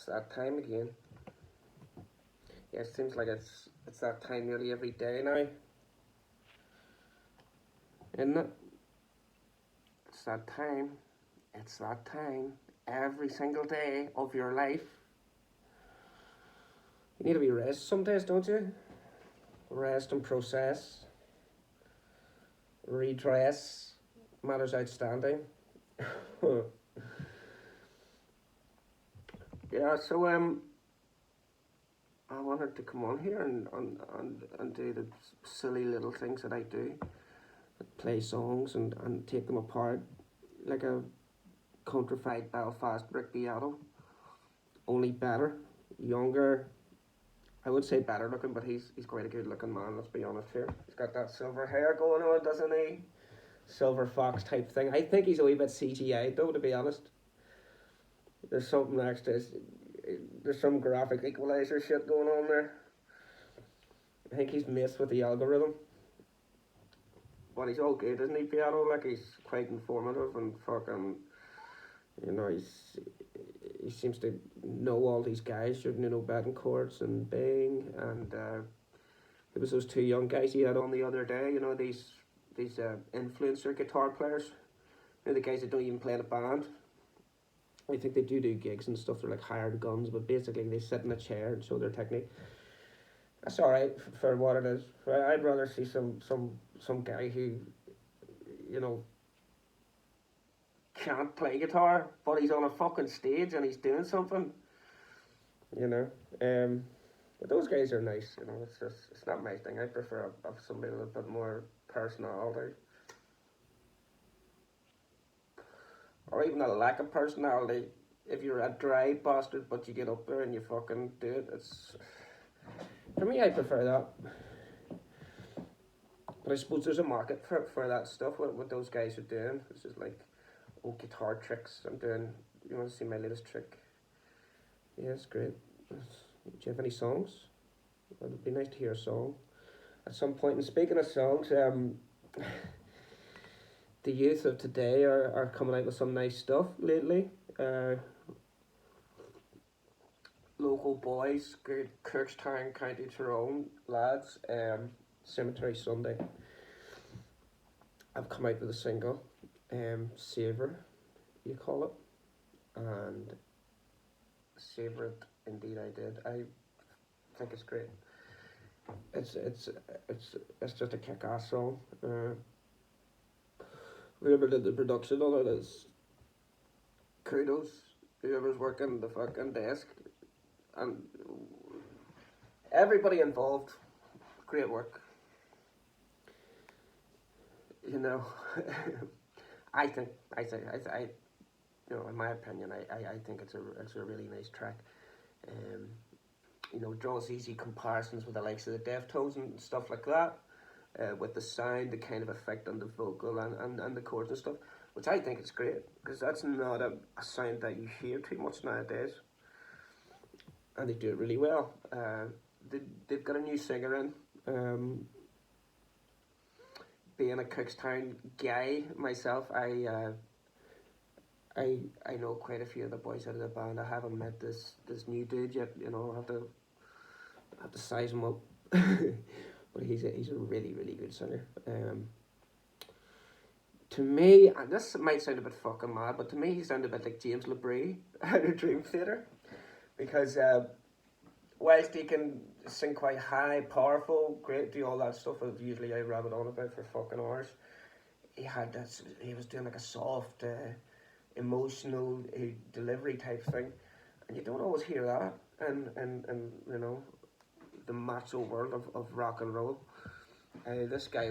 It's that time again. Yeah, it seems like it's that time nearly every day now, isn't it? It's that time. It's that time every single day of your life. You need to be rest some days, don't you? Rest and process, redress, matters outstanding. Yeah, so I wanted to come on here and do the silly little things that I do, play songs and take them apart like a countrified Belfast Rick Beato, only better, younger. I would say better looking, but he's quite a good looking man. Let's be honest here. He's got that silver hair going on, doesn't he? Silver fox type thing. I think he's a wee bit CGI though, to be honest. There's something next to his, there's some graphic equalizer shit going on there. I think he's messed with the algorithm. But he's all good, isn't he, Piano? Like, he's quite informative and fucking, you know, he seems to know all these guys, you know, Betancourts and Bing, and there was those two young guys he had on the other day, you know, these influencer guitar players, you know, the guys that don't even play in a band. I think they do gigs and stuff, they're like hired guns, but basically they sit in a chair and show their technique. That's alright for what it is. I'd rather see some guy who, you know, can't play guitar, but he's on a fucking stage and he's doing something, you know. But those guys are nice, you know. It's not my thing. I prefer somebody with a bit more personality, or even a lack of personality. If you're a dry bastard, but you get up there and you fucking do it, it's, for me, I prefer that. But I suppose there's a market for that stuff. What those guys are doing, it's just like, oh, guitar tricks. I'm doing. You want to see my latest trick? Yeah, it's great. Do you have any songs? It'd be nice to hear a song at some point. And speaking of songs, the youth of today are coming out with some nice stuff lately. Local boys, good Kirkstown, County Tyrone lads, Cemetery Sunday, I've come out with a single, Savour, you call it, and savour it, indeed I did. I think it's great. It's just a kick-ass song. Whoever did the production on it is kudos. Whoever's working the fucking desk and everybody involved, great work. You know, I think, you know, in my opinion, I think it's a really nice track. You know, draws easy comparisons with the likes of the Deftones and stuff like that, with the sound, the kind of effect on the vocal and the chords and stuff, which I think is great, because that's not a sound that you hear too much nowadays. And they do it really well. They've got a new singer in. Being a Cookstown guy myself, I know quite a few of the boys out of the band. I haven't met this new dude yet. You know, I have to size him up. But he's a really good singer. To me, and this might sound a bit fucking mad, but to me he sounded a bit like James LeBrie out of Dream Theater, because whilst he can sing quite high, powerful, great, do all that stuff that usually I rabbit on about for fucking hours, he was doing like a soft, emotional delivery type thing, and you don't always hear that in you know, the macho world of rock and roll. This guy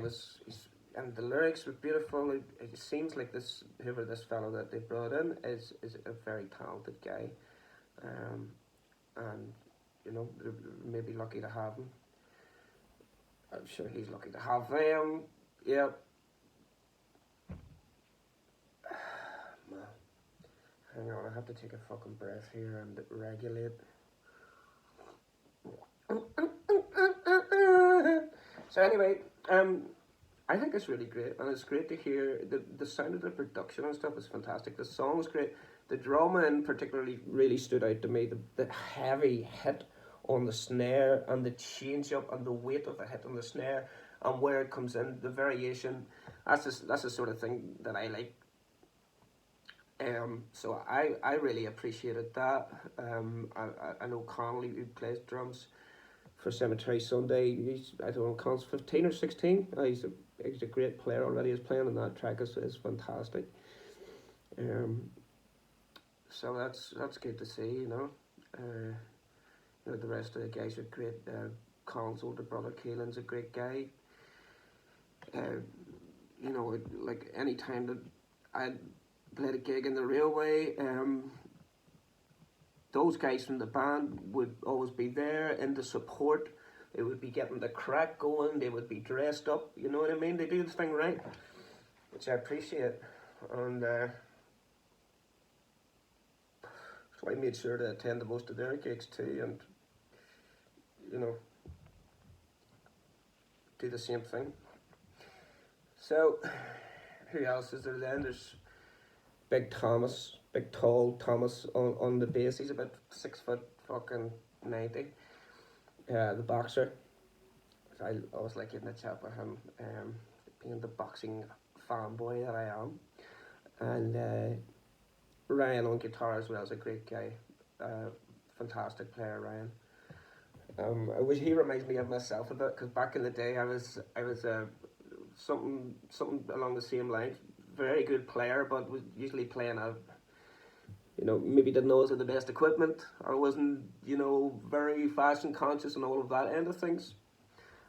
and the lyrics were beautiful. It seems like whoever this fellow that they brought in is a very talented guy, and you know, they're maybe lucky to have him. I'm sure he's lucky to have them. Yeah. Hang on, I have to take a fucking breath here and regulate. So anyway, I think it's really great, and it's great to hear the sound of the production and stuff is fantastic. The song's great. The drama in particularly really stood out to me. The heavy hit on the snare and the change up and the weight of the hit on the snare and where it comes in, the variation. That's the sort of thing that I like. So I really appreciated that. I know Connolly, who plays drums for Cemetery Sunday, he's, I don't know, Con's 15 or 16. He's a great player already. His playing on that track is fantastic. So that's good to see, you know. You know, the rest of the guys are great. Colin's older brother, Keelan's a great guy. You know, like any time that I played a gig in the railway, those guys from the band would always be there in the support. They would be getting the crack going. They would be dressed up. You know what I mean? They do the thing right, which I appreciate. And so I made sure to attend the most of their gigs too, and you know, do the same thing. So, who else is there then? There's Big Thomas, big tall Thomas on the bass. He's about 6 foot fucking 90. The boxer. I always like getting a chat with him, being the boxing fanboy that I am. And Ryan on guitar as well is a great guy. Fantastic player, Ryan. I wish he reminds me of myself a bit, because back in the day I was something along the same lines. Very good player, but was usually playing a, you know, maybe didn't always have the best equipment, or wasn't, you know, very fashion conscious and all of that end of things.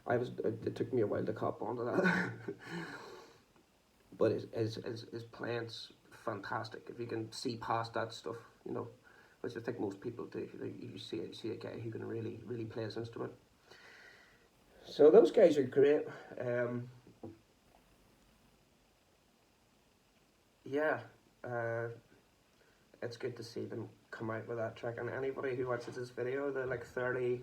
It took me a while to cop onto that. But his playing's fantastic. If you can see past that stuff, you know, which I think most people do. You see a guy who can really play his instrument. So those guys are great. Yeah, it's good to see them come out with that track. And anybody who watches this video, the like 30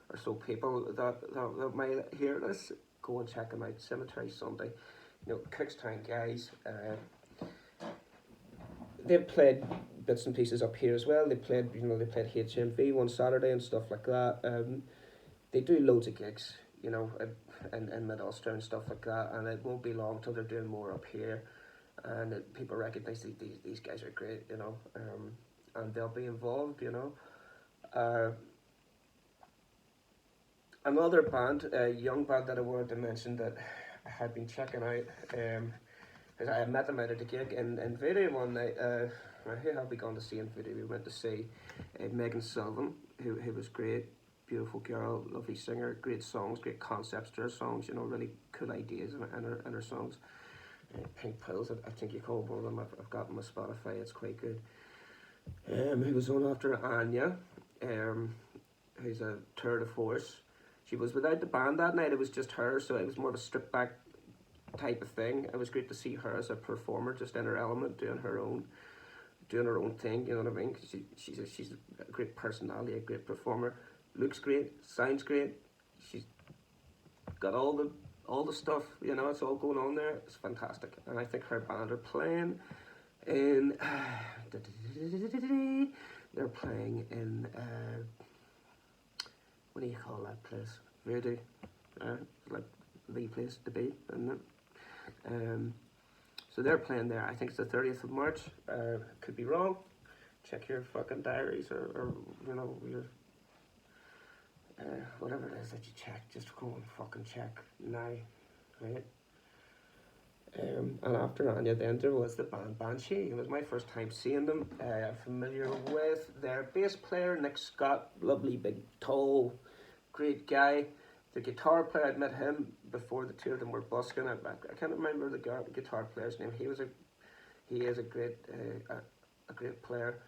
or so people that might hear this, go and check them out. Cemetery Sunday, you know, Cookstown guys. They've played bits and pieces up here as well. They played HMV one Saturday and stuff like that. They do loads of gigs, you know, in Mid Ulster and stuff like that. And it won't be long till they're doing more up here. And people recognise these guys are great, you know, and they'll be involved, you know. Another band, a young band that I wanted to mention that I had been checking out, because I met them out at a gig in Voodoo one night. Who have we gone to see in Voodoo? We went to see Megan Sullivan, who was great, beautiful girl, lovely singer, great songs, great concepts to her songs, you know, really cool ideas in her songs. Pink Pills, I think you call one of them. I've got them on Spotify. It's quite good. Who was on after Anya, who's a tour de force. She was without the band that night. It was just her, so it was more of a stripped back type of thing. It was great to see her as a performer, just in her element, doing her own thing. You know what I mean? She's a great personality, a great performer. Looks great, sounds great. She's got all the stuff, you know, it's all going on there. It's fantastic. And I think her band are playing in they're playing in what do you call that place? Voodoo. Like the place to be, isn't it? So they're playing there. I think it's the 30th of March. Could be wrong. Check your fucking diaries, or you know, your whatever it is that you check. Just go and fucking check now, right? And after Anya, then there was the band Banshee. It was my first time seeing them. I'm familiar with their bass player, Nick Scott. Lovely, big, tall, great guy. The guitar player, I'd met him before the two of them were busking. I can't remember the guitar player's name. He is a great player.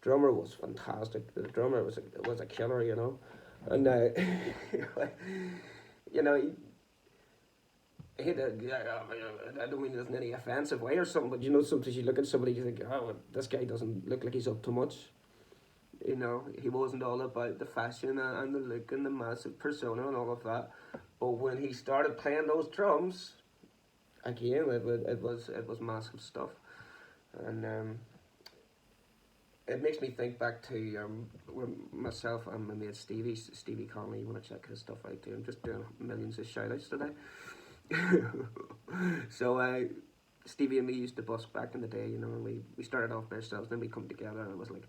Drummer was fantastic. The drummer was a killer, you know. And you know, I don't mean it in any offensive way or something, but you know, sometimes you look at somebody, you think, oh, this guy doesn't look like he's up to much. You know, he wasn't all about the fashion and the look and the massive persona and all of that. But when he started playing those drums, again, it was massive stuff. And it makes me think back to when myself and my mate Stevie Conley. You want to check his stuff out too. I'm just doing millions of shout outs today. So Stevie and me used to busk back in the day, you know, and we started off by ourselves, then we come together and it was like,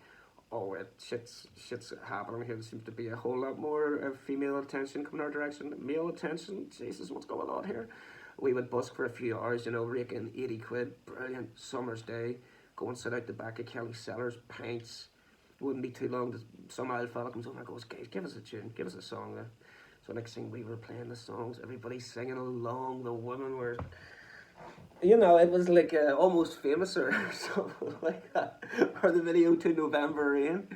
oh, shit's happening here. There seems to be a whole lot more female attention coming our direction. Male attention, Jesus, what's going on here? We would busk for a few hours, you know, raking 80 quid, brilliant summer's day, go and sit out the back of Kelly's Cellars, pints. Wouldn't be too long, some old fella comes over and goes, guys, give us a tune, give us a song. So next thing we were playing the songs, everybody singing along, the women were, you know, it was like Almost Famous or something like that, or the video to November Rain,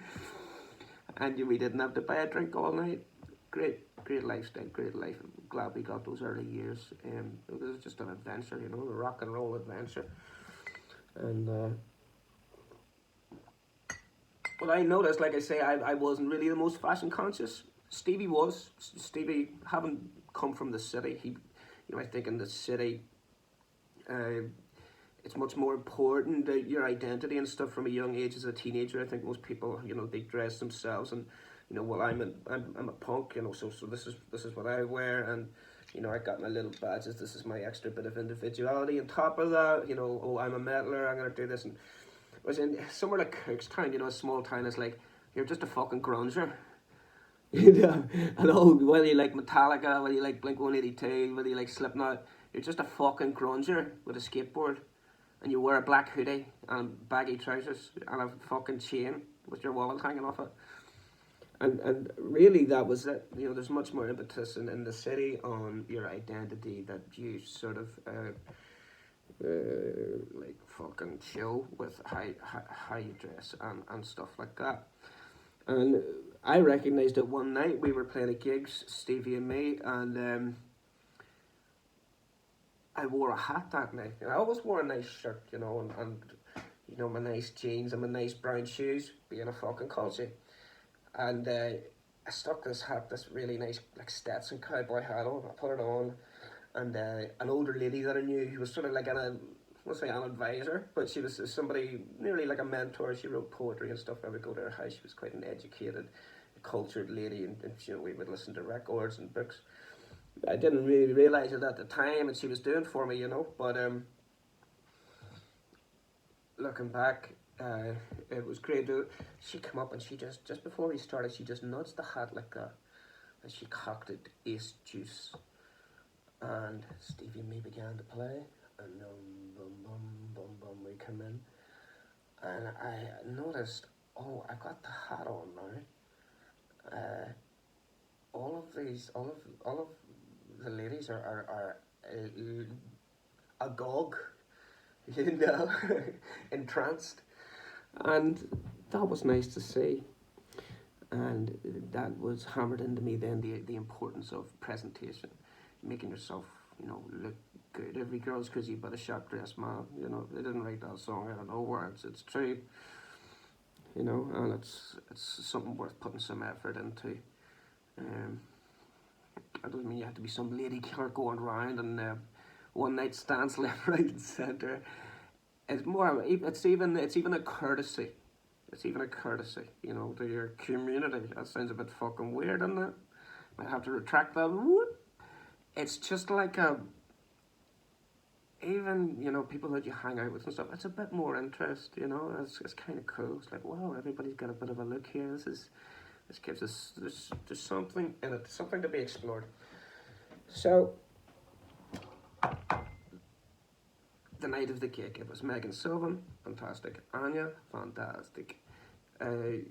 and we didn't have to buy a drink all night. Great lifestyle, great life. I'm glad we got those early years. It was just an adventure, you know, a rock and roll adventure. And well, I noticed, like I say, I wasn't really the most fashion conscious. Stevie was. Stevie, having come from the city, he, you know, I think in the city, it's much more important that your identity and stuff from a young age as a teenager. I think most people, you know, they dress themselves, and you know, well, I'm a punk, you know, so this is what I wear, and you know, I got my little badges. This is my extra bit of individuality. On top of that, you know, oh, I'm a metaler. I'm gonna do this, and I was in somewhere like Cookstown, you know, a small town. It's like you're just a fucking grunger. You know, and oh, whether you like Metallica, whether you like Blink-182, whether you like Slipknot, you're just a fucking grunger with a skateboard, and you wear a black hoodie and baggy trousers and a fucking chain with your wallet hanging off it. And really that was it. You know, there's much more impetus in the city on your identity that you sort of like fucking show with how you dress and stuff like that. And I recognised it one night. We were playing a gigs, Stevie and me, and I wore a hat that night. I always wore a nice shirt, you know, and you know, my nice jeans and my nice brown shoes, being a fucking culture. And I stuck this hat, this really nice like Stetson cowboy hat on. I put it on, and an older lady that I knew who was sort of like let's say an advisor, but she was somebody nearly like a mentor. She wrote poetry and stuff. I would go to her house. She was quite an educated, cultured lady, and you know, we would listen to records and books. I didn't really realise it at the time, and she was doing for me, you know. But looking back, it was great. She came up and she just before we started, she just nudged the hat like that, and she cocked it Ace Juice, and Stevie and me began to play, and boom boom boom boom we come in, and I noticed, oh, I got the hat on now. All of the ladies are agog, you know, entranced, and that was nice to see. And that was hammered into me then the importance of presentation, making yourself, you know, look good. Every girl's crazy about a sharp dress man. You know, they didn't write that song out of nowhere. It's true. You know, and it's something worth putting some effort into. I don't mean you have to be some lady killer going around and one night stands left, right, and centre. It's more. It's even a courtesy. It's even a courtesy, you know, to your community. That sounds a bit fucking weird, doesn't it? Might have to retract that. It's just like even, you know, people that you hang out with and stuff. It's a bit more interest, you know. It's kind of cool. It's like, wow, everybody's got a bit of a look here. This gives us there's something in it, something to be explored. So the night of the gig, it was Megan Sylvan, fantastic. Anya, fantastic. I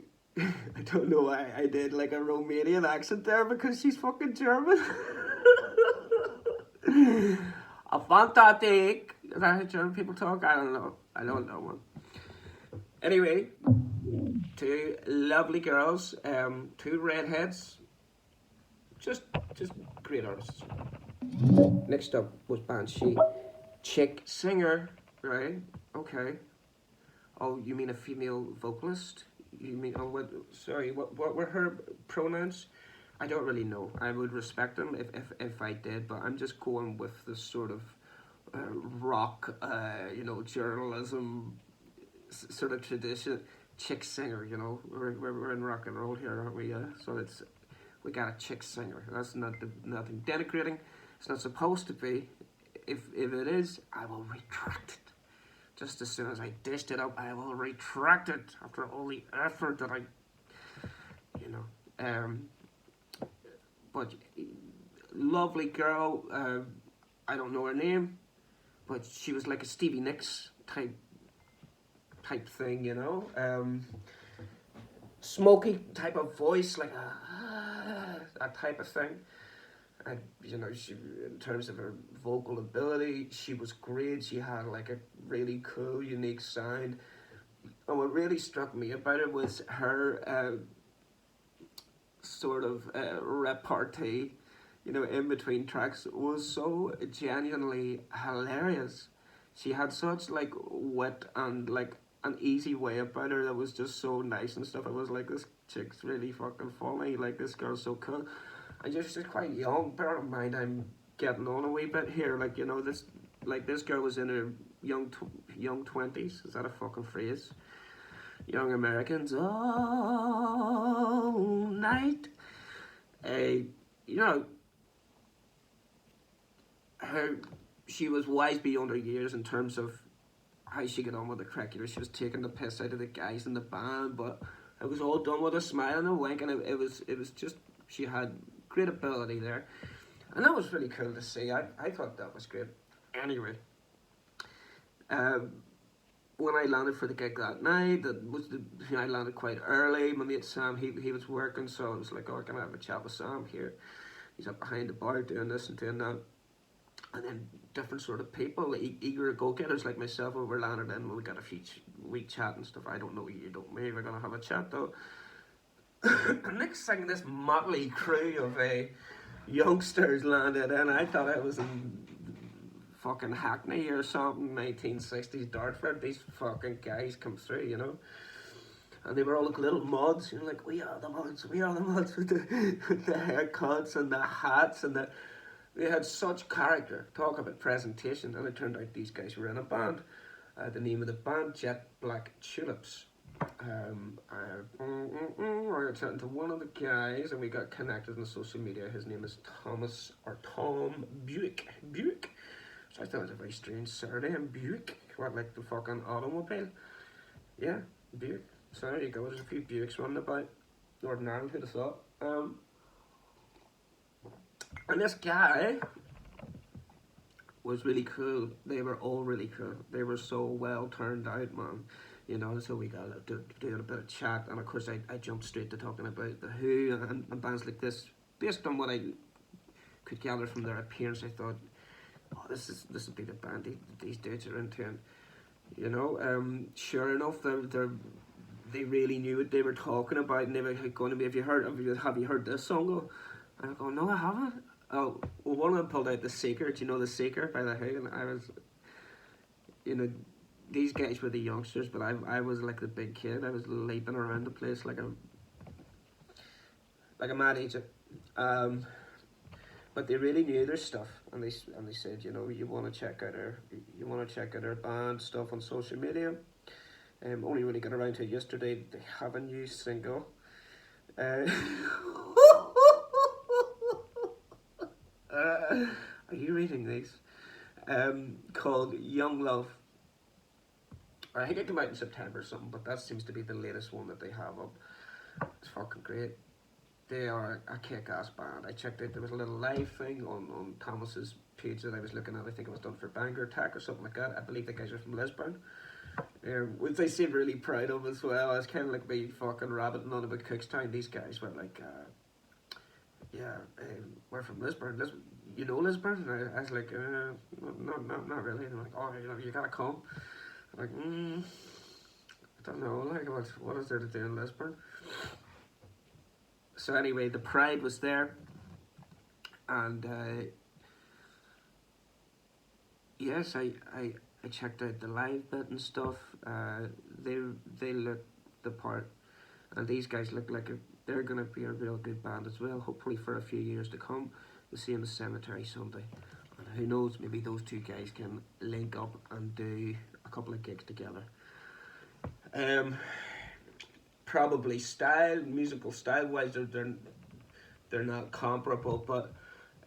don't know why I did like a Romanian accent there because she's fucking German. A fantastic. Is that how German people talk? I don't know. I don't know one. Anyway, two lovely girls, two redheads, just great artists. Next up was Banshee, chick singer, right? Okay. Oh, you mean a female vocalist? You mean, oh, what? Sorry, what were her pronouns? I don't really know. I would respect them if I did, but I'm just going with this sort of rock, you know, journalism sort of tradition. chick singer, you know. We're in rock and roll here, aren't we? So we got a chick singer. That's nothing denigrating. It's not supposed to be. If it is, I will retract it. Just as soon as I dished it up, I will retract it after all the effort that I, you know. But lovely girl. I don't know her name, but she was like a Stevie Nicks type thing, you know. Smoky type of voice, like that type of thing. And you know, she, in terms of her vocal ability, she was great. She had like a really cool, unique sound. And what really struck me about it was her sort of repartee, you know, in between tracks was so genuinely hilarious. She had such like wit and like an easy way about her that was just so nice and stuff. I was like, this chick's really fucking funny. Like this girl's so cool. And she's just quite young. Bear in mind, I'm getting on a wee bit here. Like you know, this girl was in her young 20s. Is that a fucking phrase? Young Americans all night. You know, her she was wise beyond her years in terms of how she got on with the crack. You know, she was taking the piss out of the guys in the band, but it was all done with a smile and a wink, and it was just she had great ability there, and that was really cool to see. I thought that was great. Anyway, um, when I landed for the gig that night, I landed quite early. My mate Sam, he was working, so I was like, oh, can I have a chat with Sam here? He's up behind the bar doing this and doing that. And then different sort of people, eager go-getters like myself, when we landed in, we got a few wee chat and stuff. I don't know you, don't me. We're gonna have a chat though. Next thing, this motley crew of youngsters landed in. I thought I was in fucking Hackney or something, 1960s Dartford. These fucking guys come through, you know. And they were all like little muds, you know, like, we are the muds with the haircuts and the hats and the... They had such character. Talk about presentation. And it turned out these guys were in a band. The name of the band, Jet Black Tulips. I got chatting to one of the guys, and we got connected on social media. His name is Tom Buick. So I thought it was a very strange surname, Buick. What, like the fucking automobile? Yeah, Buick. So there you go. There's a few Buicks running about Northern Ireland. Who'd have thought? And this guy was really cool. They were all really cool. They were so well turned out, man. You know, so we got doing a bit of chat, and of course I jumped straight to talking about the Who and bands like this. Based on what I could gather from their appearance, I thought, oh, this will be the band these dudes are into. And, you know, sure enough, they really knew what they were talking about, and they were going to be. Have you heard this song? Oh, and I go, no, I haven't. Oh, well, one of them pulled out The Seeker. Do you know The Seeker by The Who? And I was, you know, these guys were the youngsters, but I was like the big kid. I was leaping around the place like a mad idiot. But they really knew their stuff, and they said, you know, you want to check out our band stuff on social media. Only really got around to it yesterday. They have a new single. Are you reading these? Called Young Love. I think it came out in September or something, but that seems to be the latest one that they have up. It's fucking great. They are a kick-ass band. I checked out, there was a little live thing on Thomas's page that I was looking at. I think it was done for Bangor Attack or something like that. I believe the guys are from Lisburn. Which they seem really proud of as well. It's kind of like me fucking rabbiting on about Cookstown. These guys were like, we're from Lisburn. You know Lisburn? And I was like, not really. And they're like, oh, you gotta come. I'm like, I don't know, like, what is there to do in Lisburn? So anyway, the pride was there, and yes, I checked out the live bit and stuff. They look the part, and these guys look like they're gonna be a real good band as well. Hopefully for a few years to come. We'll see in the cemetery Sunday, and who knows, maybe those two guys can link up and do a couple of gigs together. probably musical style wise, they're not comparable, but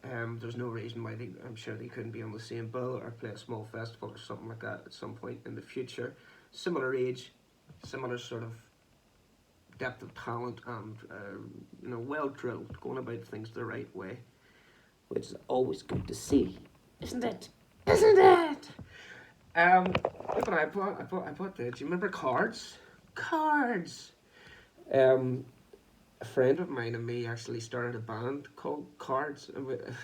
there's no reason why I'm sure they couldn't be on the same bill or play a small festival or something like that at some point in the future. Similar age, similar sort of depth of talent, and well drilled, going about things the right way, which is always good to see, isn't it? Isn't it? Look what I bought. I bought this. Do you remember cards? Cards. Um, a friend of mine and me actually started a band called Cards. And it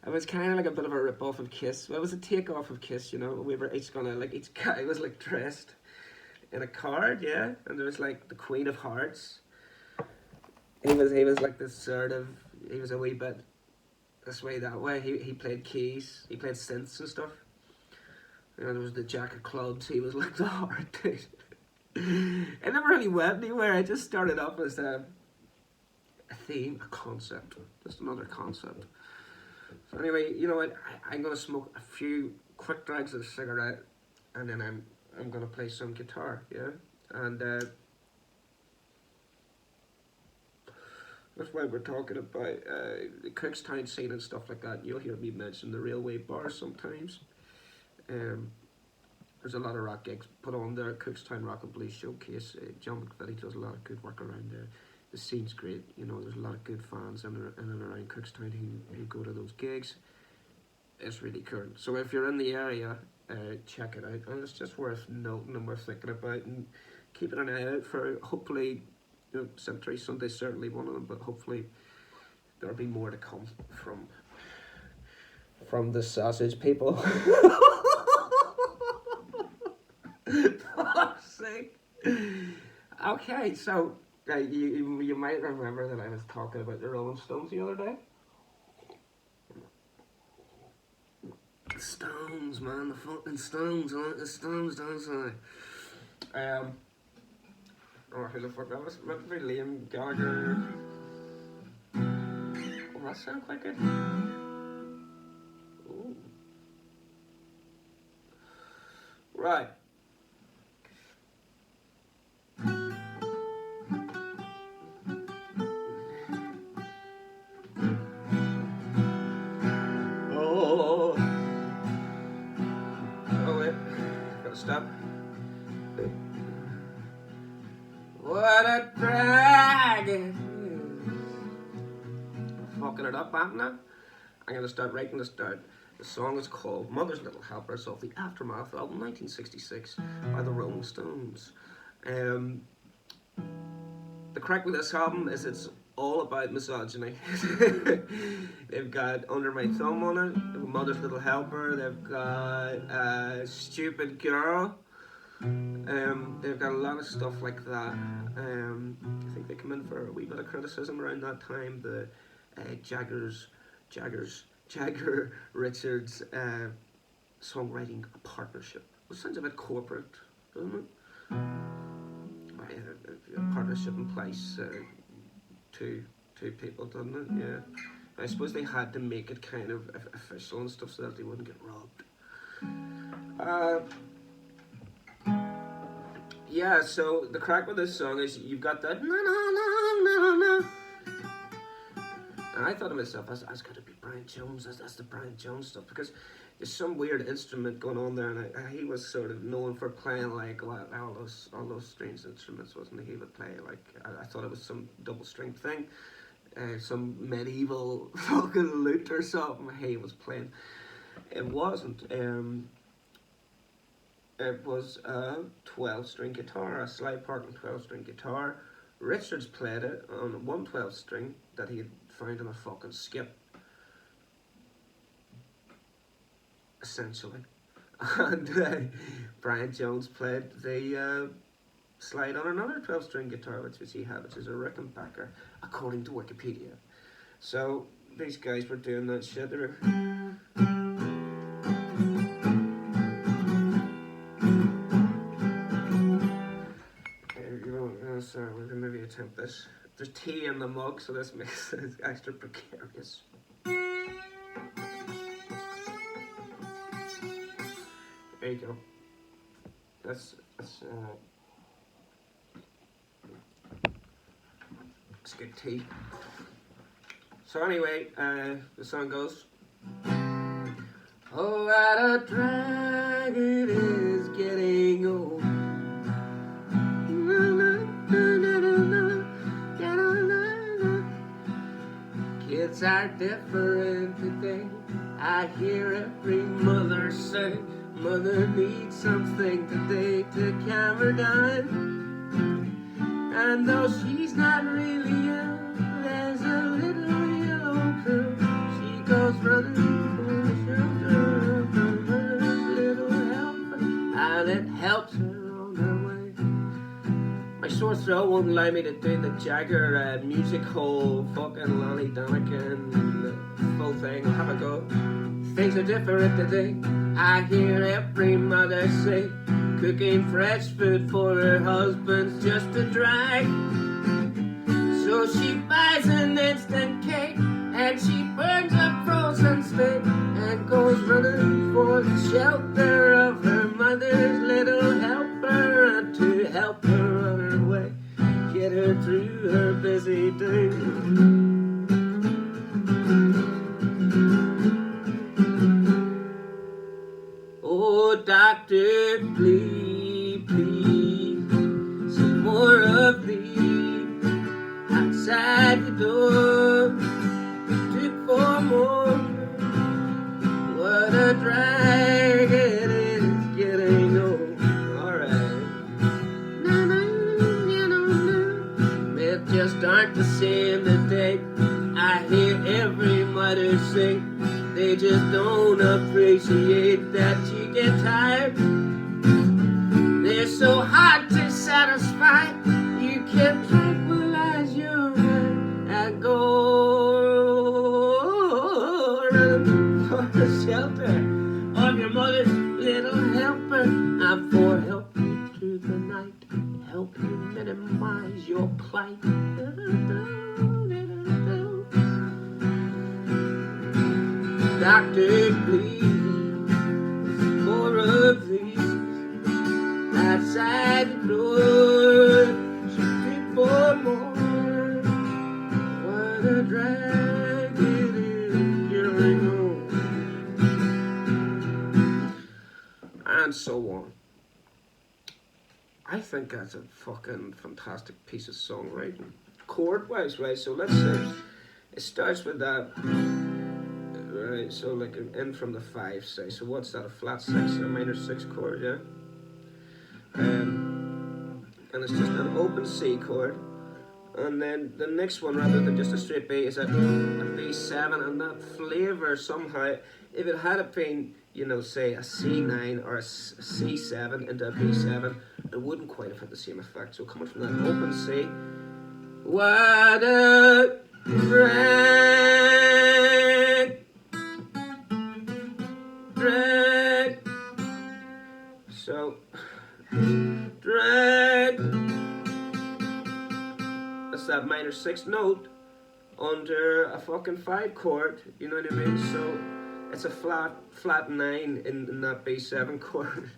was kind of like a bit of a rip off of Kiss. Well, it was a take off of Kiss, We were each gonna, like, each guy was like dressed in a card, yeah. And there was like the Queen of Hearts. He was like this sort of, he was a wee bit this way, that way. He played keys, he played synths and stuff. There was the Jack of Clubs, he was like the hard dude. It never really went anywhere. I just started off as a theme, a concept, just another concept. So anyway, you know what? I'm gonna smoke a few quick drags of a cigarette, and then I'm gonna play some guitar, yeah. And that's why we're talking about the Cookstown scene and stuff like that. You'll hear me mention the Railway Bar sometimes. There's a lot of rock gigs put on there. Cookstown Rock and Blues Showcase. John McVitie does a lot of good work around there. The scene's great. There's a lot of good fans in and around Cookstown who go to those gigs. It's really cool. So if you're in the area, check it out. And it's just worth noting and worth thinking about and keeping an eye out for. Hopefully, Cemetery Sunday's certainly one of them, but hopefully there'll be more to come from the sausage people. Fuck's sake. Okay, so you might remember that I was talking about the Rolling Stones the other day. The Stones, man, the fucking Stones, the Stones, don't I? Who the fuck that was? Meant to be Liam Gallagher. Oh, that sounds quite good. Ooh. Right. Stop. What a drag it is. I'm fucking it up, aren't I? I'm gonna start writing this down. The song is called Mother's Little Helper. It's off the Aftermath album, 1966, by the Rolling Stones. The crack with this album is it's all about misogyny. They've got Under My Thumb on it, Mother's Little Helper, they've got Stupid Girl, they've got a lot of stuff like that. I think they come in for a wee bit of criticism around that time. The Jagger Richards songwriting partnership, which sounds a bit corporate, doesn't it? A partnership in place, two people, doesn't it? Yeah. I suppose they had to make it kind of official and stuff so that they wouldn't get robbed. Yeah, so the crack with this song is you've got that na. And I thought to myself, that's got to be Brian Jones. That's the Brian Jones stuff, because there's some weird instrument going on there, and he was sort of known for playing like all those strange instruments, wasn't he? He would play like I thought it was some double string thing, some medieval fucking lute or something. He was playing. It wasn't. It was a 12-string guitar, a slide Parton 12-string guitar. Richards played it on one 12-string that he had found on a fucking skip, essentially. And Brian Jones played the slide on another 12-string guitar, which he had, which is a Rickenbacker, according to Wikipedia. So these guys were doing that shit. They were... Sorry, we're gonna maybe attempt this. There's tea in the mug, so this makes it extra precarious. There you go. That's get tea. So anyway, the song goes. Oh, what a drag it is getting old. Kids are different today. I hear every mother say, mother needs something today to calm her down. And though she's not really ill, there's a little yellow pill. She goes running for the shelter of her mother's little helper, and it helps her on her way. My sore throat won't allow me to do the Jagger music hall fucking Lonnie Donegan full thing. I'll have a go. Things are different today. I hear every mother say, cooking fresh food for her husband's just a drag. So she buys an instant cake and she burns a frozen steak and goes running for the shelter of her mother's little helper, and to help her on her way, get her through her busy day. Oh, doctor, please, please, see more of these outside the door. 2 for more. What a drag it is getting old. Alright. It just aren't the same today. I hear every mother say, they just don't appreciate that you get tired. They're so hard to satisfy. You can tranquilize your mind and go running for the shelter of your mother's little helper. I'm for help you through the night, help you minimize your plight. Doctor, please, more of these outside the door. Shoot for more. What a drag it is getting old. And so on. I think that's a fucking fantastic piece of songwriting. Chord-wise, right? So let's say it starts with that. Right, so like an in from the 5, say. So what's that? A flat 6, a minor 6 chord, yeah? And it's just an open C chord. And then the next one, rather than just a straight B, is a B7. And that flavour somehow, if it had been, you know, say a C9 or a C7 into a B7, it wouldn't quite have had the same effect. So coming from that open C, what a drag. Drag. So, drag. That's that minor 6 note under a fucking 5 chord. You know what I mean? So it's a flat 9 in that B7 chord.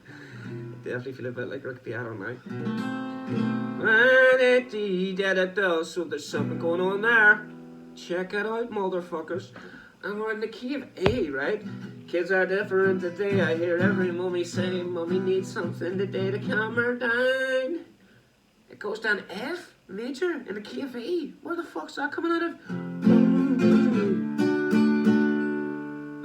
Definitely feel a bit like rock piano now. So there's something going on there. Check it out, motherfuckers. And we're in the key of A, right? Kids are different today. I hear every mummy say, mummy needs something today to calm her down. It goes down F major in the key of E. Where the fuck's that coming out of?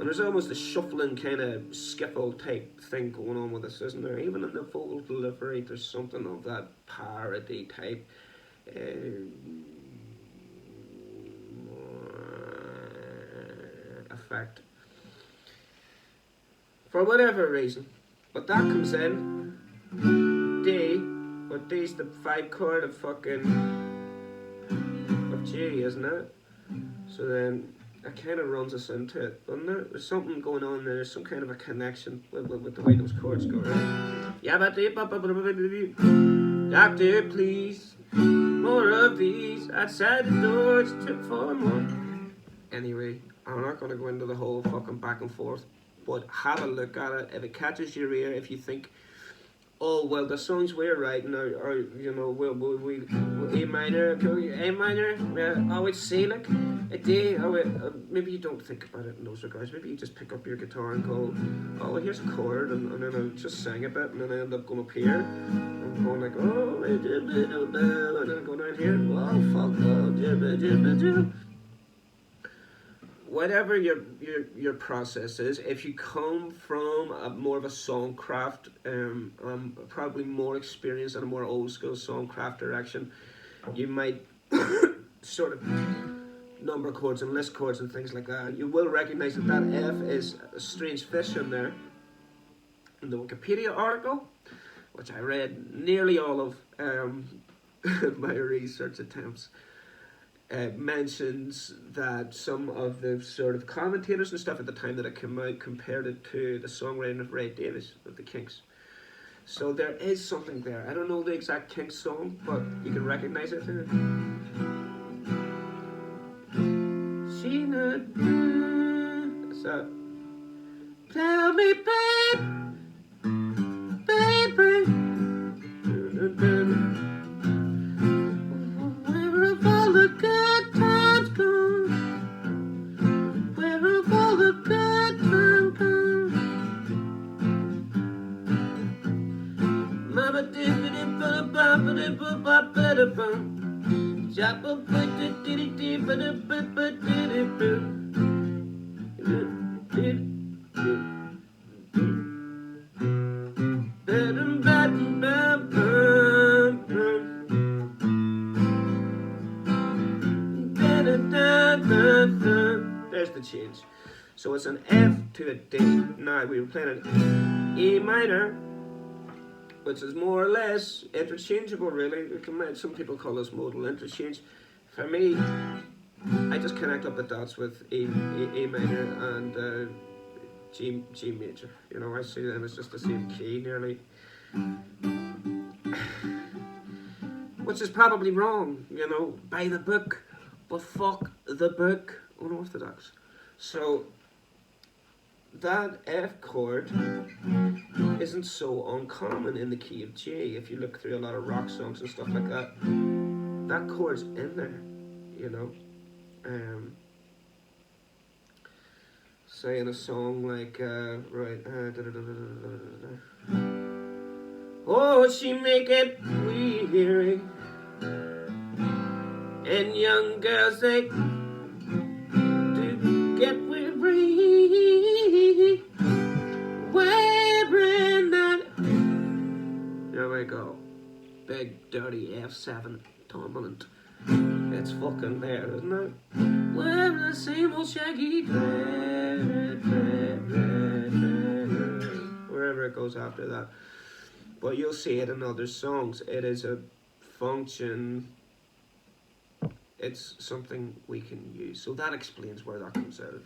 And there's almost a shuffling kind of skiffle type thing going on with this, isn't there? Even in the vocal delivery, there's something of that parody type. Effect for whatever reason, but that comes in D, but D's the 5 chord of fucking of G, isn't it? So then it kind of runs us into it, doesn't it? There's something going on there. There's some kind of a connection with the way those chords go, right? Yeah, but doctor, please, more of these outside the doors. 2 for more. Anyway, I'm not going to go into the whole fucking back and forth, but have a look at it. If it catches your ear, if you think oh well, the songs we're writing are you know we'll A minor, A minor. I would say like a day. Maybe you don't think about it in those regards. Maybe you just pick up your guitar and go, oh well, here's a chord, and then I'll just sing a bit, and then I end up going up here. I'm going like oh, and then I go down here. Oh fuck, oh, whatever your process is, if you come from more of a songcraft, probably more experienced and a more old school songcraft direction, you might sort of number chords and list chords and things like that. You will recognize that that F is a strange fish in there. In the Wikipedia article, which I read nearly all of my research attempts, mentions that some of the sort of commentators and stuff at the time that it came out compared it to the songwriting of Ray Davies of the Kinks. So there is something there. I don't know the exact Kinks song, but you can recognize it. She not so tell me, babe, baby. Where have all the good times gone? Where have all the good times gone? Mama dippity ba ba ba ba ba ba ba. Jappa ba diddy dee ba ba ba diddy boo. There's the change. So it's an F to a D. Now we were playing an E minor, which is more or less interchangeable, really. Some people call this modal interchange. For me, I just connect up the dots with E minor and G major. You know, I see them as just the same key, nearly. Which is probably wrong, you know, by the book. But fuck the book, unorthodox. So that F chord isn't so uncommon in the key of G. If you look through a lot of rock songs and stuff like that, that chord's in there, you know. Say in a song like oh, she make it weary, and young girls they do get weary wearing that. There we go. Big dirty F7 dominant. It's fucking there, isn't it? Wearing the same old shaggy dread, wherever it goes after that. But you'll see it in other songs. It is a function. It's something we can use. So that explains where that comes out of.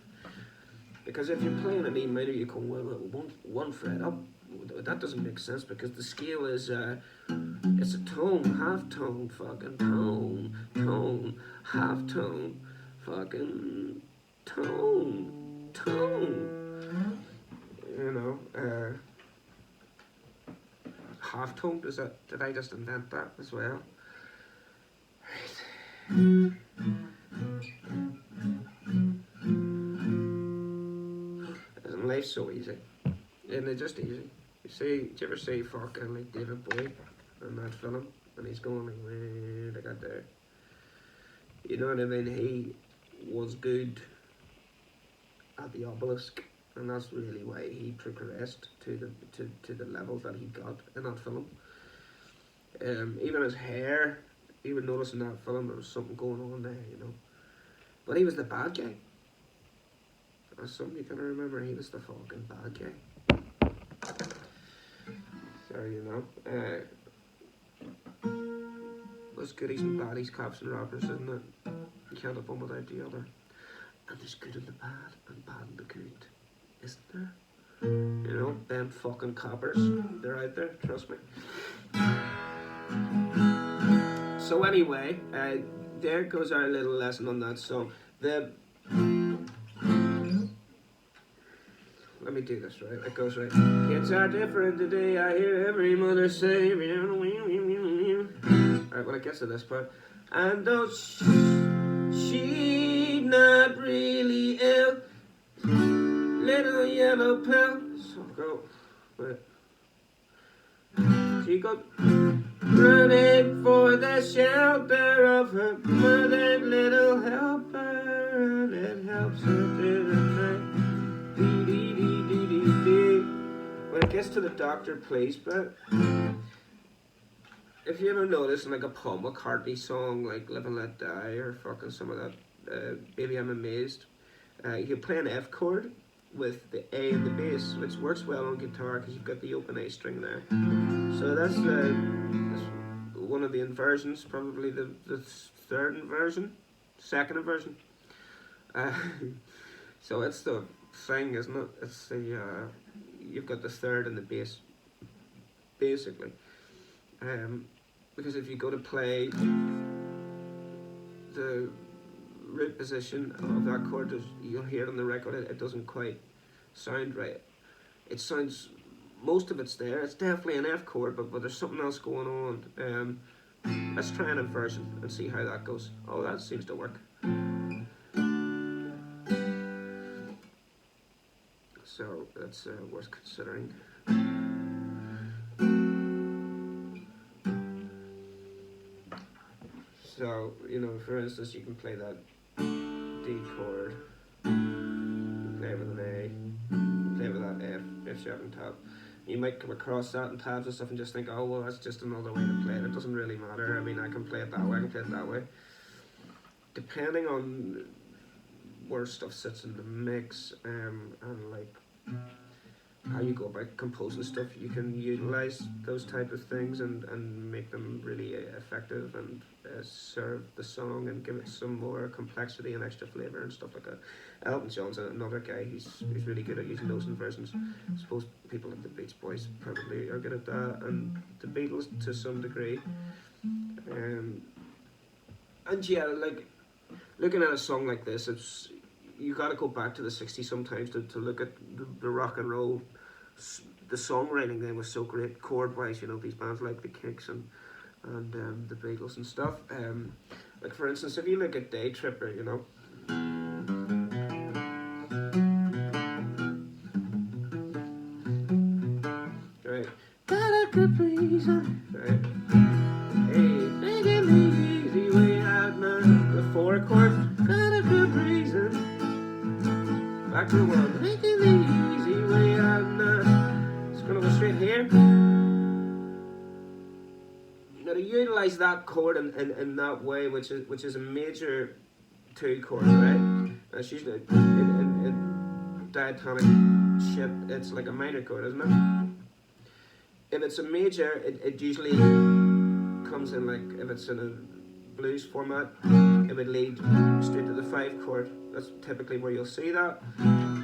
Because if you're playing an E minor, you go, well, one fret up. That doesn't make sense because the scale is, it's a tone, half tone, fucking tone, half tone, fucking tone. You know, half tone, did I just invent that as well? Right. Isn't life so easy? Isn't it just easy? You see, did you ever see fucking like David Bowie in that film? And he's going like, man, I got there. You know what I mean? He was good at the obelisk, and that's really why he progressed to the level that he got in that film. Even his hair, you would notice in that film there was something going on there, you know. But he was the bad guy. As some you can remember, he was the fucking bad guy. So, you know, there's goodies and baddies, cops and robbers, isn't it? You can't have one without the other. And there's good in the bad and bad in the good, isn't there? You know, them fucking coppers, they're out there, trust me. So anyway, there goes our little lesson on that song. let me do this, right? It goes right. Kids are different today, I hear every mother say. Alright, when it gets to this part. And though she not really ill, little yellow pill. So go. Wait. She got running for the shelter of her mother, little helper, and it helps her through the night. Dee dee dee dee dee dee. When it gets to the doctor, please, but if you ever notice in like a Paul McCartney song like Live and Let Die or fucking some of that Baby I'm Amazed, you can play an F chord with the A and the bass, which works well on guitar because you've got the open A string there. So that's one of the inversions, probably the third inversion, second inversion. So it's the thing, isn't it? It's the you've got the third and the bass, basically. Because if you go to play the root position of that chord, you'll hear it on the record, it doesn't quite sound right. It sounds, most of it's there, it's definitely an F chord, but there's something else going on. Let's try an inversion and see how that goes. Oh, that seems to work. So that's worth considering. So, you know, for instance, you can play that D chord, play with an A, play with that F sharp and tab. You might come across that in tabs and stuff and just think, oh, well, that's just another way to play it. It doesn't really matter. I mean, I can play it that way, I can play it that way. Depending on where stuff sits in the mix, and like how you go about composing stuff, you can utilize those type of things and make them really effective and serve the song and give it some more complexity and extra flavour and stuff like that. Elton John's another guy who's really good at using those inversions. I suppose people like the Beach Boys probably are good at that, and the Beatles to some degree. And yeah, like looking at a song like this, it's you got to go back to the 60s sometimes to look at the rock and roll. The songwriting then was so great, chord wise, you know, these bands like the Kinks and the Beatles and stuff. Like for instance, if you look at Day Tripper, you know, right, got a good reason, right, hey, making the easy way out now, the 4 chord, got a good reason, back to the 1, making the easy way out now, it's gonna go straight here. To utilize that chord in that way, which is a major 2 chord, right? It's usually in diatonic shit, it's like a minor chord, isn't it? If it's a major, it usually comes in like, if it's in a blues format, it would lead straight to the 5 chord. That's typically where you'll see that.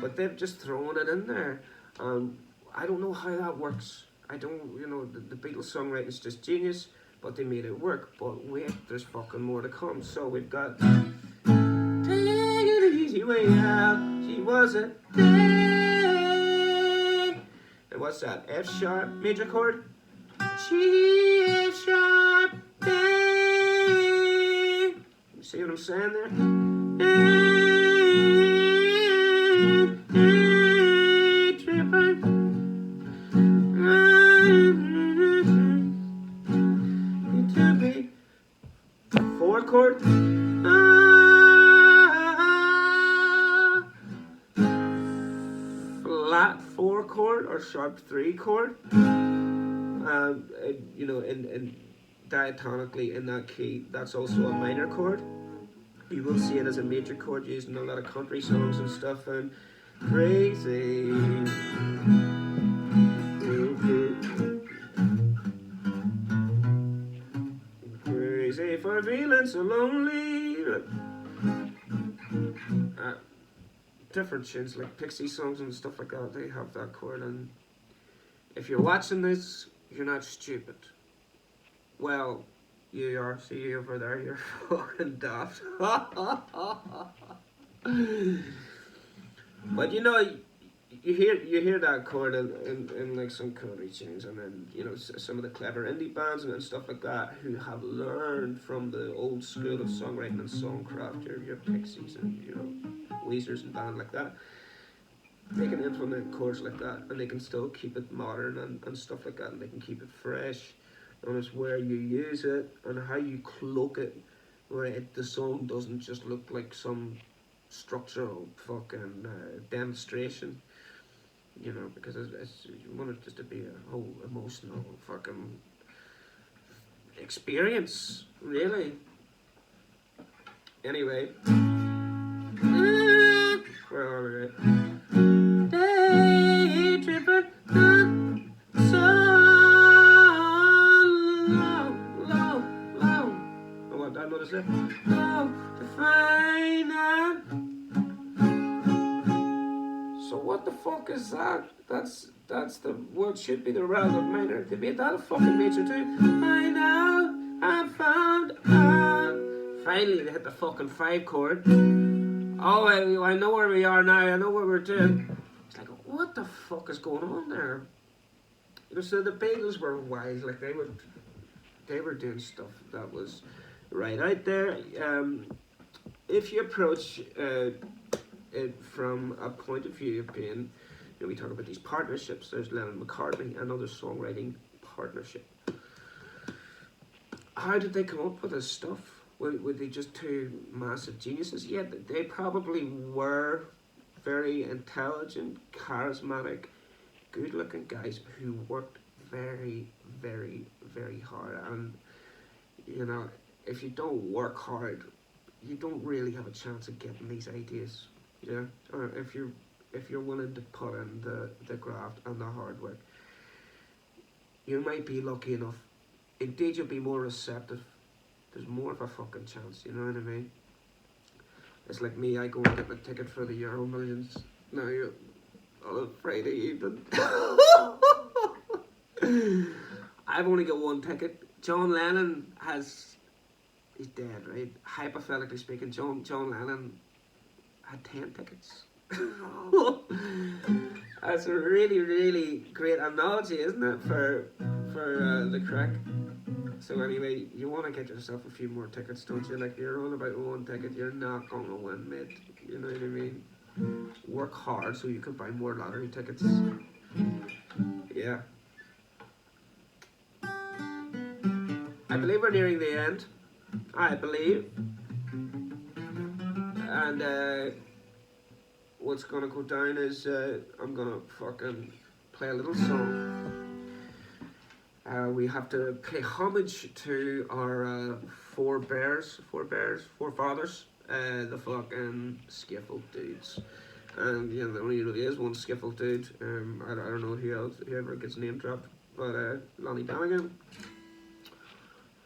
But they've just thrown it in there. I don't know how that works. I don't, you know, the Beatles songwriting is just genius. But they made it work. But wait, there's fucking more to come. So we've got take it easy way out. She wasn't there. And what's that? F sharp major chord. G F sharp D. You see what I'm saying there? Chord, flat 4 chord or sharp 3 chord, you know, in diatonically in that key, that's also a minor chord. You will see it as a major chord used in a lot of country songs and stuff, and crazy. Crazy for feeling so lonely. Different tunes like Pixie songs and stuff like that, they have that chord. And if you're watching this, you're not stupid. Well, you are. See you over there, you're fucking daft. But you know, you hear that chord in like some country tunes, and then some of the clever indie bands and stuff like that who have learned from the old school of songwriting and songcraft. Your Pixies and Weezers and bands like that. They can implement chords like that, and they can still keep it modern and stuff like that, and they can keep it fresh. And it's where you use it and how you cloak it, where the song doesn't just look like some structural fucking demonstration. Because you want it just to be a whole emotional fucking experience, really. Anyway, where are we? Day tripping, so low. Oh, what? I noticed it. Low to find out. So what the fuck is that? That's the what should be the relative minor. To be that a fucking major too. Find out, I found out. Finally, they hit the fucking 5 chord. Oh, I know where we are now. I know what we're doing. It's like, what the fuck is going on there? So the Beatles were wise. Like they were doing stuff that was right out there. If you approach it from a point of view of being, we talk about these partnerships. There's Lennon McCartney, another songwriting partnership. How did they come up with this stuff? Were they just two massive geniuses? Yeah, they probably were very intelligent, charismatic, good-looking guys who worked very, very, very hard. And if you don't work hard, you don't really have a chance of getting these ideas. Yeah, or if you're willing to put in the graft and the hard work, you might be lucky enough. Indeed, you'll be more receptive. There's more of a fucking chance, you know what I mean? It's like me, I go and get my ticket for the Euro Millions now on a Friday evening. I've only got one ticket. John Lennon he's dead, right? Hypothetically speaking, John Lennon had 10 tickets. That's a really, really great analogy, isn't it, for the crack? So anyway, you want to get yourself a few more tickets, don't you? Like, you're on about one ticket, you're not going to win, mate. You know what I mean? Work hard so you can buy more lottery tickets. Yeah. I believe we're nearing the end. I believe. And what's going to go down is I'm going to fucking play a little song. We have to pay homage to our forefathers, the fucking skiffle dudes. And there only really is one skiffle dude. I don't know whoever gets name dropped, but Lonnie Donegan.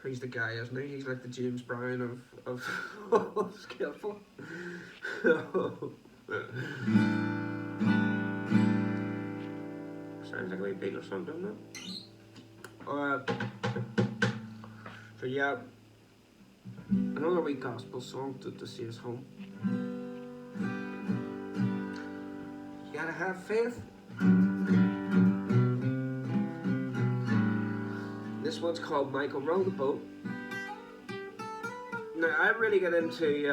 He's the guy, isn't he? He's like the James Brown of skiffle. Sounds like a wee Beatles song, doesn't it? So yeah, another wee gospel song to see us home. You gotta have faith. This one's called Michael Row the Boat. Now I really get into,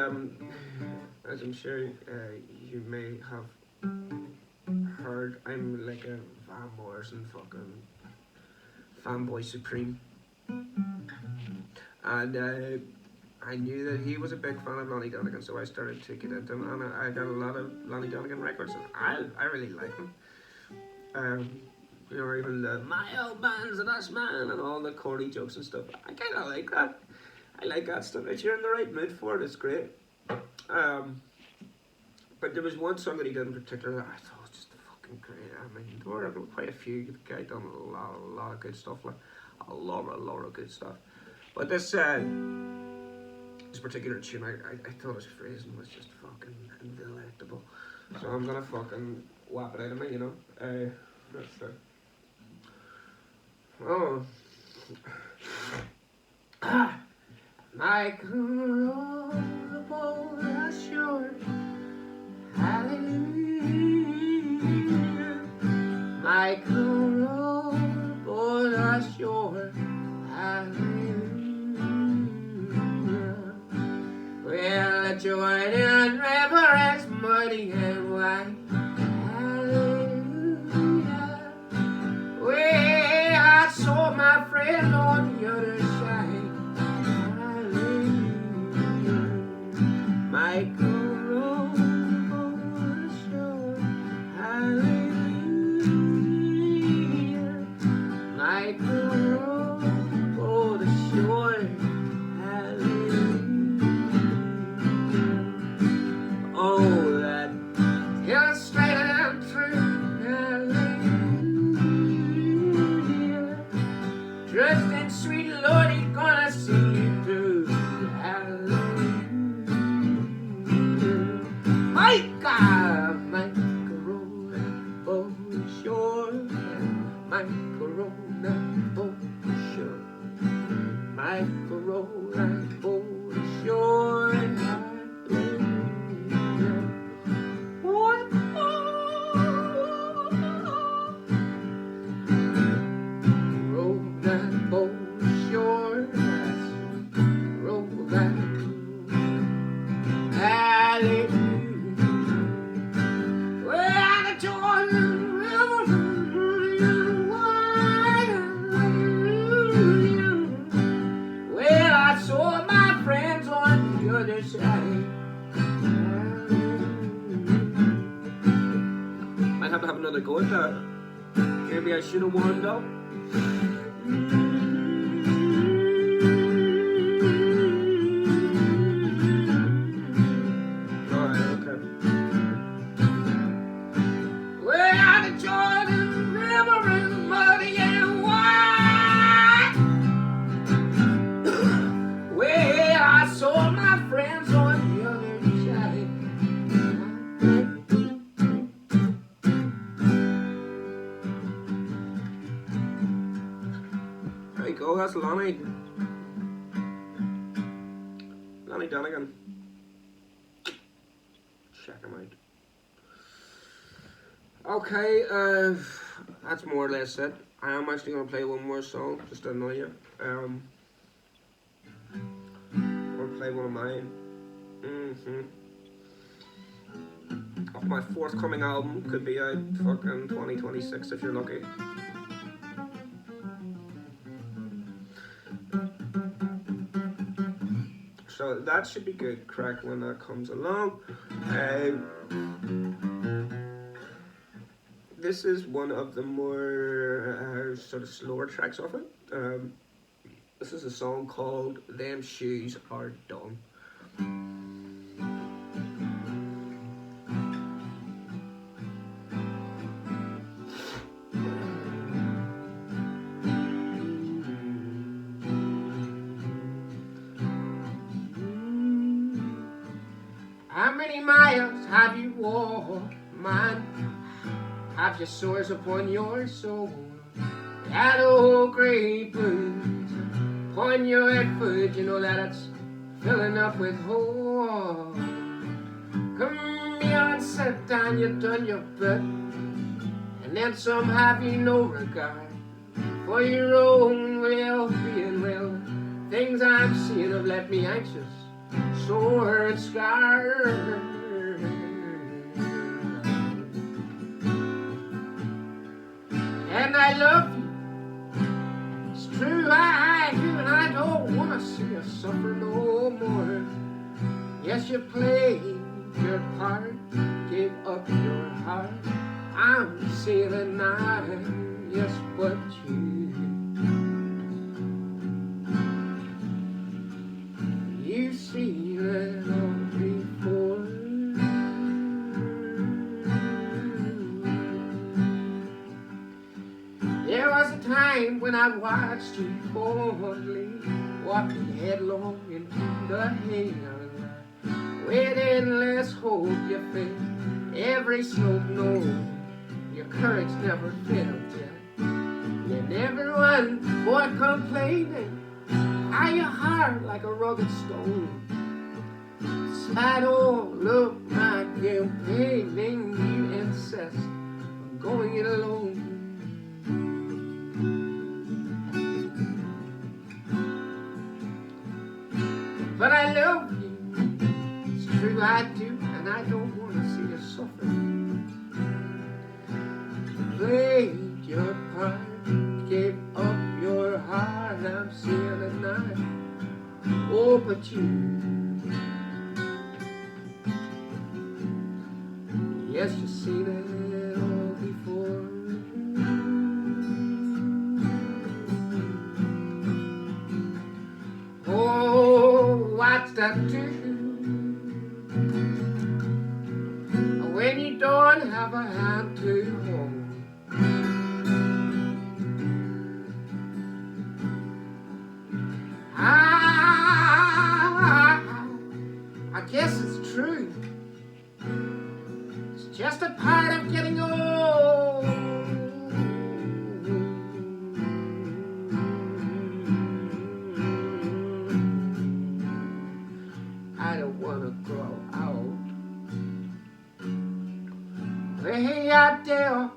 as I'm sure you may have heard, I'm like a Van Morrison fucking fanboy supreme, and I knew that he was a big fan of Lonnie Donegan, so I started to get into him, and I got a lot of Lonnie Donegan records, and I really like him. Even the "My Old Man's the Best Man" and all the corny jokes and stuff. I kind of like that. I like that stuff. If you're in the right mood for it, it's great. But there was one song that he did in particular that I thought was just fucking great. I mean, there were quite a few. The guy done a lot of good stuff, like a lot of good stuff. But this particular tune, I thought his phrasing was just fucking delectable. So I'm gonna fucking whap it out of me, That's oh. Michael roll the boat ashore. Hallelujah. might roll on the shore. Hallelujah. Well, the Jordan River is muddy and wide. Hallelujah. Well, I saw my friend on the other side. Hallelujah. Might roll on the shore. Hallelujah. Might roll on the shore. Oh, that hill straight and true. Hallelujah. Trust in sweet Lord, He's gonna see you through. Hallelujah. My God, my corona for sure. My corona for sure. My corona for sure. Might have to have another go at that. Maybe I should have warmed up. Alright, okay. Well, the Jordan River is muddy and wide. Well, I saw my friends on the other side. There you go, that's Lonnie. Lonnie Donegan. Check him out. Okay, that's more or less it. I am actually going to play one more song, just to annoy you. I'm going to play one of mine. Off my forthcoming album, could be out fucking 2026 if you're lucky. So that should be good crack when that comes along. This is one of the more sort of slower tracks off it. This is a song called Them Shoes Are Done. How many miles have you walked, man? Have your sores upon your soul? That old grey boots upon your head foot, you know that it's filling up with holes. Come here and sit down, you've done your bit, and then some have you no regard for your own well-being. Well, things I'm seeing have left me anxious, sore and scarred. And I love you, it's true, I do, and I don't want to see you suffer no more. Yes, you played your part, gave up your heart. I'm sailing now, yes, but you see it all before. There was a time when I watched you fondly, walking headlong into the hail, with endless hope you faced every slope. No, your courage never failed you. You never won for complaining. Are your heart like a rugged stone? Despite all of my campaigning, you insist on going it alone. I do, and I don't want to see you suffer. Played your part, gave up your heart, I'm seeing it now. Oh, but you, yes, you've seen it all before. Oh, what's that do when you don't have a hand to hold? I guess it's true. It's just a part of getting old. I don't want to grow out. Way out there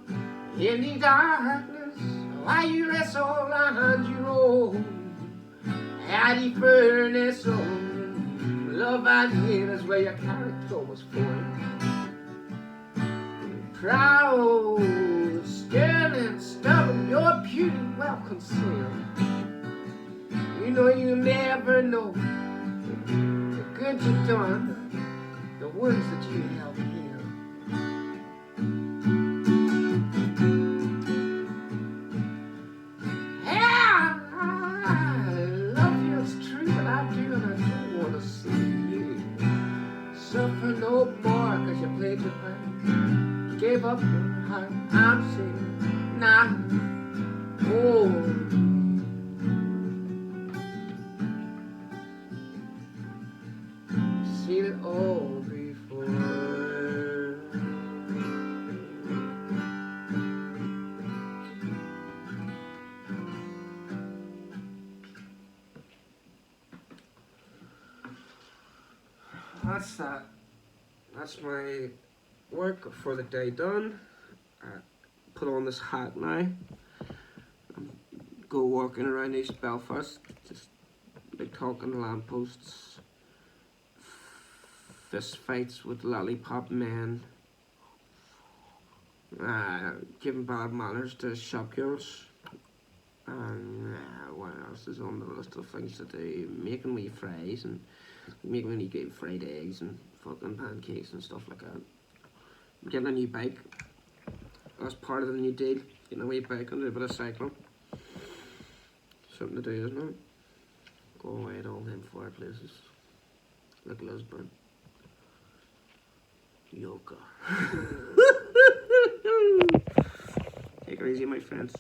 in the darkness, while you wrestle on your own, at the furnace of love and hate is where your character was formed. Proud, sterling, stubborn, your beauty well concealed. You know you never know the good you've done, the ones that you held here. Yeah, I love you, it's true that I do, and I don't want to see you suffer no more, cause you played your part. Gave up your heart, I'm saying now. Oh, seen it all before. That's that. That's my work for the day done. Put on this hat now. Go walking around East Belfast, just like talking lampposts, fist fights with lollipop men, giving bad manners to shop girls, and what else is on the list of things to do? Making wee fries and making wee good fried eggs and fucking pancakes and stuff like that. Getting a new bike. That's part of the new deal. Getting a wee bike and do a bit of cycling. Something to do, isn't it? Go away to all them far places. Like Lisbon. Yoga. Take it easy, my friends.